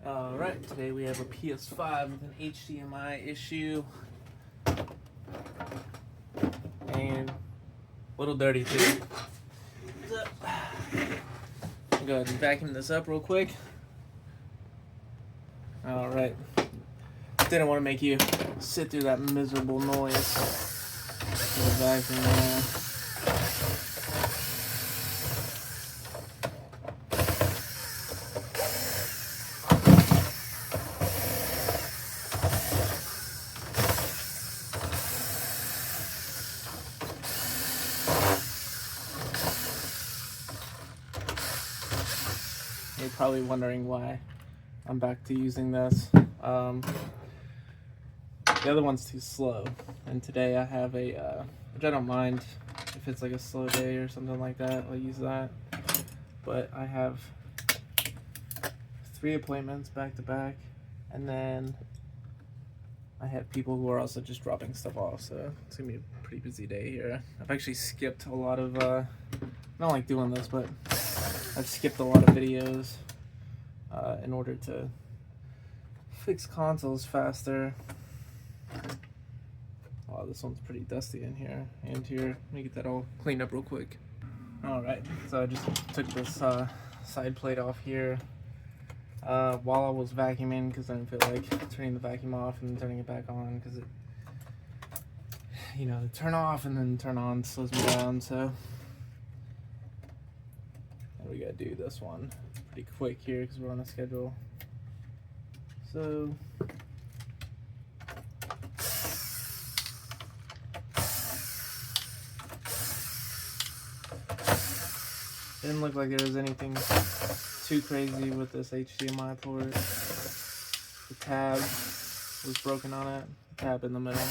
Alright, today we have a PS5 with an HDMI issue. And a little dirty too. I'll go ahead and vacuum this up real quick. Alright. Didn't want to make you sit through that miserable noise. The vacuum there. You're probably wondering why I'm back to using this. The other one's too slow, and today I have a, which I don't mind if it's like a slow day or something like that, I'll use that. But I have 3 appointments back to back, and then I have people who are also just dropping stuff off, so it's gonna be a pretty busy day here. I've actually skipped a lot of, I don't like doing this, but I've skipped a lot of videos in order to fix consoles faster. Wow, this one's pretty dusty in here and here. Let me get that all cleaned up real quick. Alright, so I just took this side plate off here while I was vacuuming because I didn't feel like turning the vacuum off and then turning it back on because it, you know, the turn off and then turn on slows me down, so we gotta do this one pretty quick here because we're on a schedule. So didn't look like there was anything too crazy with this HDMI port. The tab was broken on it, the tab in the middle.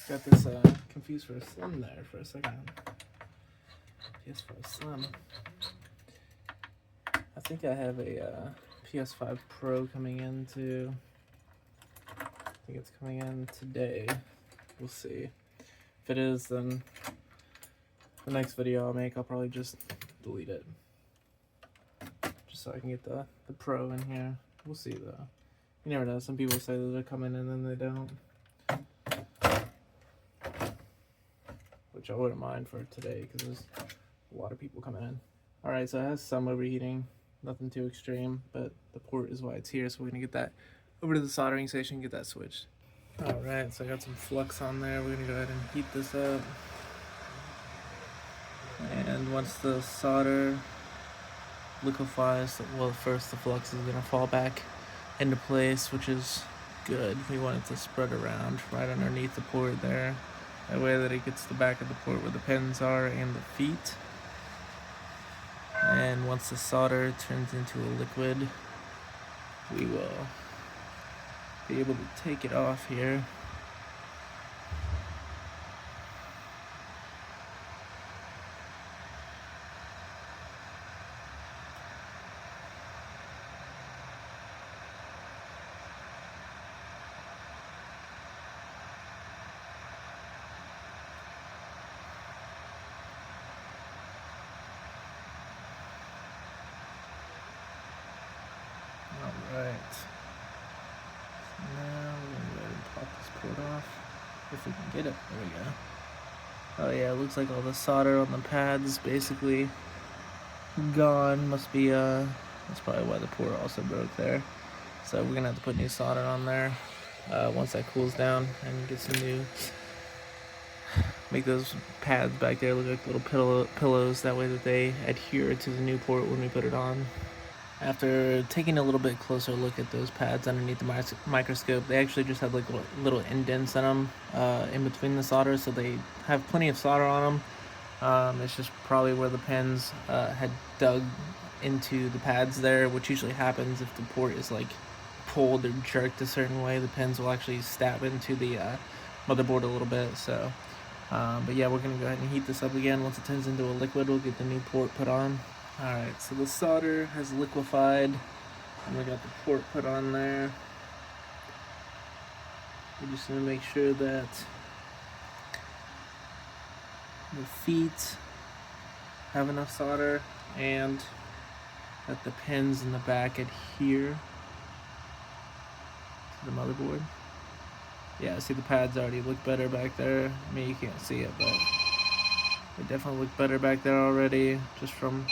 Got this confused for a Slim there for a second. PS5 Slim. I think I have a PS5 Pro coming in too. I think it's coming in today. We'll see. If it is, then the next video I'll make, I'll probably just delete it. Just so I can get the Pro in here. We'll see though. You never know. Some people say that they're coming in and then they don't. Which I wouldn't mind for today because there's a lot of people coming in. Alright, so it has some overheating, nothing too extreme, but the port is why it's here, so we're gonna get that over to the soldering station and get that switched. Alright, so I got some flux on there. We're gonna go ahead and heat this up. And once the solder liquefies, well, first the flux is gonna fall back into place, which is good. We want it to spread around right underneath the port there. That way that it gets the back of the port where the pins are and the feet. And once the solder turns into a liquid, we will be able to take it off here. Alright, so now we're going to go ahead and pop this port off, if we can get it. There we go. Oh yeah, it looks like all the solder on the pads is basically gone. Must be, that's probably why the port also broke there. So we're going to have to put new solder on there once that cools down and get some new make those pads back there look like little pillows, that way that they adhere to the new port when we put it on. After taking a little bit closer look at those pads underneath the microscope, they actually just have like little indents in them in between the solder, so they have plenty of solder on them. It's just probably where the pins had dug into the pads there, which usually happens if the port is like pulled or jerked a certain way. The pins will actually stab into the motherboard a little bit. So, but yeah, we're gonna go ahead and heat this up again. Once it turns into a liquid, we'll get the new port put on. Alright, so the solder has liquefied, and we got the port put on there. We're just going to make sure that the feet have enough solder and that the pins in the back adhere to the motherboard. Yeah, see the pads already look better back there. I mean, you can't see it, but they definitely look better back there already, just from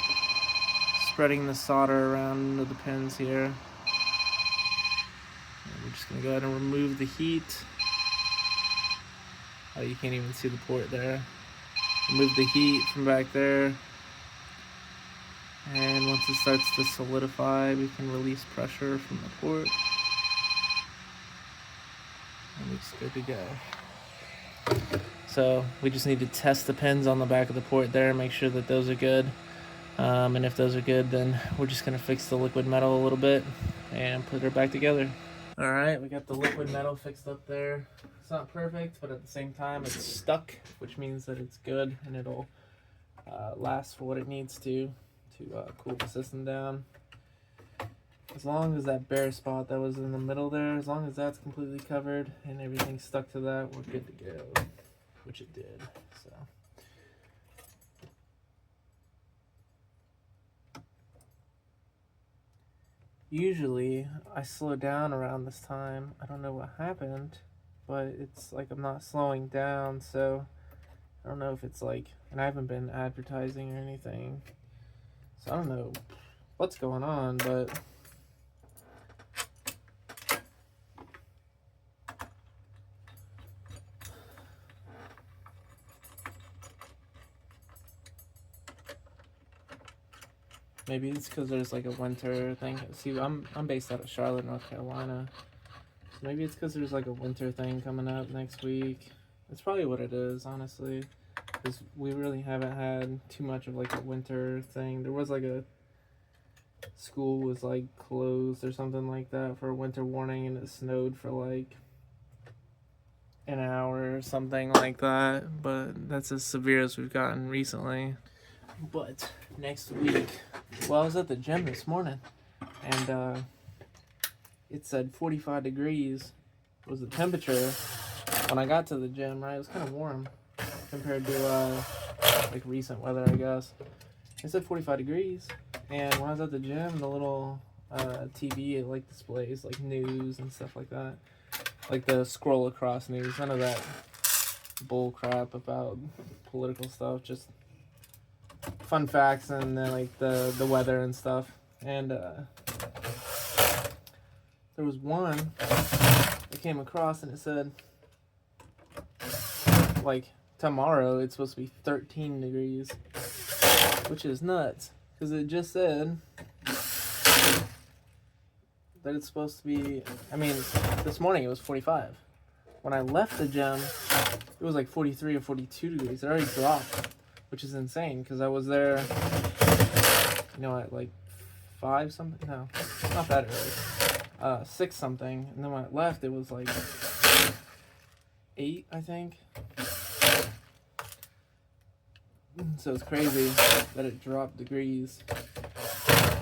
spreading the solder around into the pins here. And we're just going to go ahead and remove the heat. Oh, you can't even see the port there. Remove the heat from back there. And once it starts to solidify, we can release pressure from the port. And it's good to go. So we just need to test the pins on the back of the port there and make sure that those are good. And if those are good, then we're just going to fix the liquid metal a little bit and put her back together. Alright, we got the liquid metal fixed up there. It's not perfect, but at the same time it's stuck, which means that it's good and it'll last for what it needs to cool the system down. As long as that bare spot that was in the middle there, as long as that's completely covered and everything's stuck to that, we're good to go, which it did. So. Usually I slow down around this time. I don't know what happened, but it's like I'm not slowing down, so I don't know if it's like, and I haven't been advertising or anything, so I don't know what's going on, but maybe it's because there's like a winter thing. See, I'm based out of Charlotte, North Carolina. So maybe it's because there's like a winter thing coming up next week. That's probably what it is, honestly. Because we really haven't had too much of like a winter thing. There was like a school was like closed or something like that for a winter warning, and it snowed for like an hour or something like that. But that's as severe as we've gotten recently. But next week, well, I was at the gym this morning, and it said 45 degrees was the temperature when I got to the gym, right? It was kind of warm compared to like recent weather, I guess. It said 45 degrees, and when I was at the gym, the little TV, it like displays like news and stuff like that, like the scroll across news. None of that bull crap about political stuff, just fun facts and then like the weather and stuff. And there was one I came across, and it said like tomorrow it's supposed to be 13 degrees, which is nuts, because it just said that it's supposed to be, I mean, this morning it was 45. When I left the gym, it was like 43 or 42 degrees. It already dropped, which is insane, because I was there, you know, at like 5 something, no, not that early, 6 something, and then when I left, it was like 8, I think. So it's crazy that it dropped degrees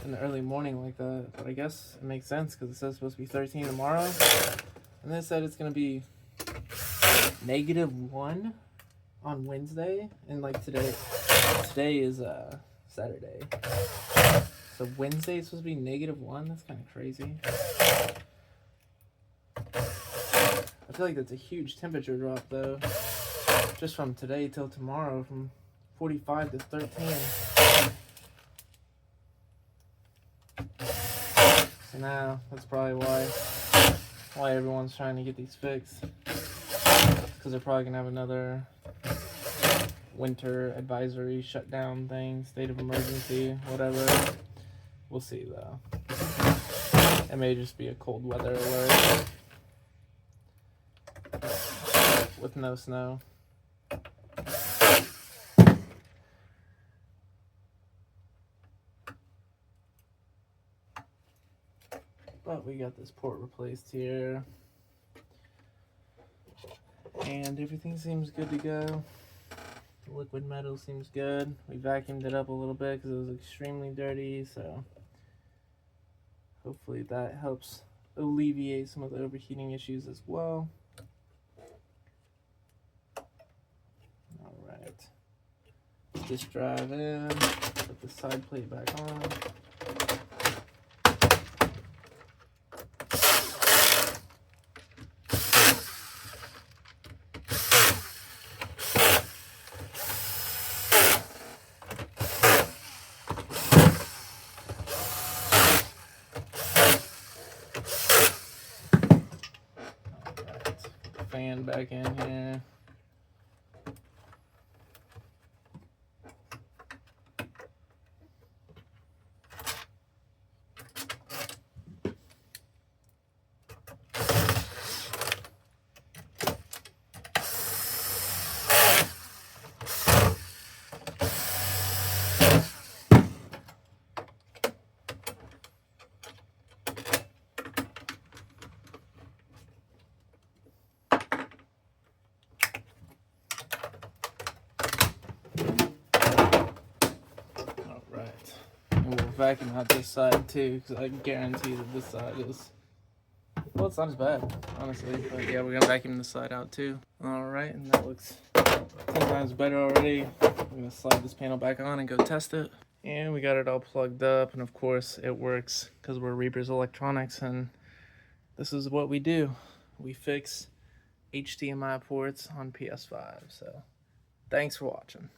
in the early morning like that, but I guess it makes sense, because it says it's supposed to be 13 tomorrow, and then it said it's going to be -1 on Wednesday, and like today is Saturday, so Wednesday is supposed to be -1. That's kind of crazy. I feel like that's a huge temperature drop though, just from today till tomorrow, from 45 to 13. So now that's probably why everyone's trying to get these fixed, because they're probably gonna have another winter advisory shutdown thing, state of emergency, whatever. We'll see though. It may just be a cold weather alert with no snow. But we got this port replaced here. And everything seems good to go. The liquid metal seems good. We vacuumed it up a little bit because it was extremely dirty, so hopefully that helps alleviate some of the overheating issues as well. Alright. Disk drive in, put the side plate back on. Fan back in here. We'll vacuum out this side too, because I guarantee that this side is, well, it's not as bad, honestly. But yeah, we're gonna vacuum this side out too. Alright, and that looks 10 times better already. I'm gonna slide this panel back on and go test it. And we got it all plugged up, and of course it works because we're Reapers Electronics, and this is what we do. We fix HDMI ports on PS5. So thanks for watching.